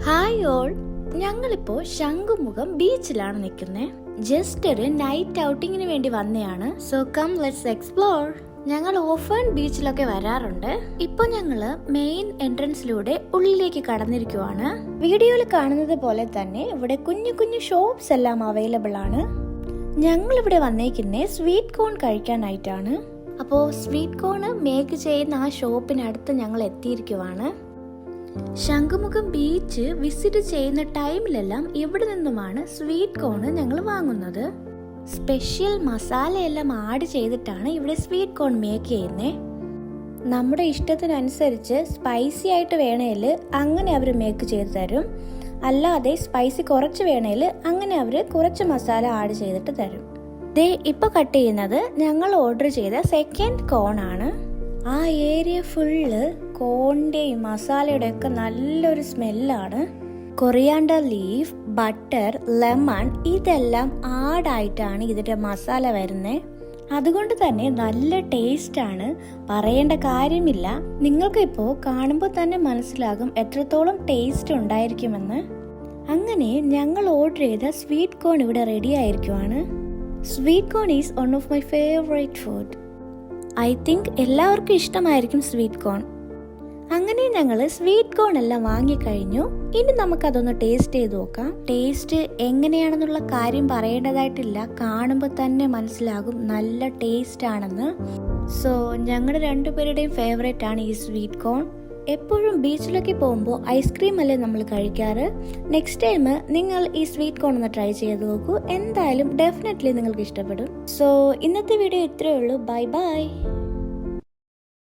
Hi all, ഞങ്ങളിപ്പോൾ ശംഖുമുഖം ബീച്ചിലാണ് നിൽക്കുന്നത്. Just ഒരു നൈറ്റ് ഔട്ടിങ്ങിന് വേണ്ടി വന്നതാണ്. So come let's explore. ഞങ്ങൾ ഓഫൺ ബീച്ചിലൊക്കെ വരാറുണ്ട്. ഇപ്പൊ ഞങ്ങള് മെയിൻ എൻട്രൻസിലൂടെ ഉള്ളിലേക്ക് കടന്നിരിക്കുവാണ്. വീഡിയോയിൽ കാണുന്നത് പോലെ തന്നെ ഇവിടെ കുഞ്ഞു കുഞ്ഞു ഷോപ്സ് എല്ലാം അവൈലബിൾ ആണ്. ഞങ്ങൾ ഇവിടെ വന്നേക്കുന്നത് സ്വീറ്റ് കോൺ കഴിക്കാനായിട്ടാണ്. അപ്പോൾ സ്വീറ്റ് കോണ് മേക്ക് ചെയ്യുന്ന ആ ഷോപ്പിനടുത്ത് ഞങ്ങൾ എത്തിയിരിക്കുവാണ്. ശംഖുമുഖം ബീച്ച് വിസിറ്റ് ചെയ്യുന്ന ടൈമിലെല്ലാം ഇവിടെ നിന്നുമാണ് സ്വീറ്റ് കോണ് ഞങ്ങൾ വാങ്ങുന്നത്. സ്പെഷ്യൽ മസാലയെല്ലാം ആഡ് ചെയ്തിട്ടാണ് ഇവിടെ സ്വീറ്റ് കോൺ മേക്ക് ചെയ്യുന്നത്. നമ്മുടെ ഇഷ്ടത്തിനനുസരിച്ച് സ്പൈസി ആയിട്ട് വേണേൽ അങ്ങനെ അവർ മേക്ക് ചെയ്ത് തരും. അല്ലാതെ സ്പൈസി കുറച്ച് വേണേൽ അങ്ങനെ അവർ കുറച്ച് മസാല ആഡ് ചെയ്തിട്ട് തരും. ദേ ഇപ്പോൾ കട്ട് ചെയ്യുന്നത് ഞങ്ങൾ ഓർഡർ ചെയ്ത സെക്കൻഡ് കോൺ ആണ്. ആ ഏരിയ ഫുള്ള് കോണിൻ്റെയും മസാലയുടെ ഒക്കെ നല്ലൊരു സ്മെല്ലാണ്. കൊറിയാണ്ടർ ലീഫ്, ബട്ടർ, ലെമൺ ഇതെല്ലാം ആഡായിട്ടാണ് ഇതിൻ്റെ മസാല വരുന്നത്. അതുകൊണ്ട് തന്നെ നല്ല ടേസ്റ്റാണ്, പറയേണ്ട കാര്യമില്ല. നിങ്ങൾക്കിപ്പോൾ കാണുമ്പോൾ തന്നെ മനസ്സിലാകും എത്രത്തോളം ടേസ്റ്റ് ഉണ്ടായിരിക്കുമെന്ന്. അങ്ങനെ ഞങ്ങൾ ഓർഡർ ചെയ്ത സ്വീറ്റ് കോൺ ഇവിടെ റെഡി ആയിരിക്കുവാണ്. Sweet corn is one of my favourite food. I think എല്ലാവർക്കും ഇഷ്ടമായിരിക്കും സ്വീറ്റ് കോൺ. അങ്ങനെ ഞങ്ങൾ സ്വീറ്റ് കോൺ എല്ലാം വാങ്ങിക്കഴിഞ്ഞു. ഇനി നമുക്കതൊന്ന് ടേസ്റ്റ് ചെയ്ത് നോക്കാം. ടേസ്റ്റ് എങ്ങനെയാണെന്നുള്ള കാര്യം പറയേണ്ടതായിട്ടില്ല, കാണുമ്പോൾ തന്നെ മനസ്സിലാകും നല്ല ടേസ്റ്റ് ആണെന്ന്. സോ ഞങ്ങളുടെ രണ്ടുപേരുടെയും ഫേവറേറ്റ് ആണ് ഈ സ്വീറ്റ് കോൺ. എപ്പോഴും ബീച്ചിലൊക്കെ പോകുമ്പോൾ ഐസ്ക്രീം അല്ലേ നമ്മൾ കഴിക്കാറ്. നെക്സ്റ്റ് ടൈം നിങ്ങൾ ഈ സ്വീറ്റ് കോൺ ഒന്ന് ട്രൈ ചെയ്ത് നോക്കൂ. എന്തായാലും ഡെഫിനറ്റ്ലി നിങ്ങൾക്ക് ഇഷ്ടപ്പെടും. സോ ഇന്നത്തെ വീഡിയോ ഇത്രയേ ഉള്ളൂ. Bye bye.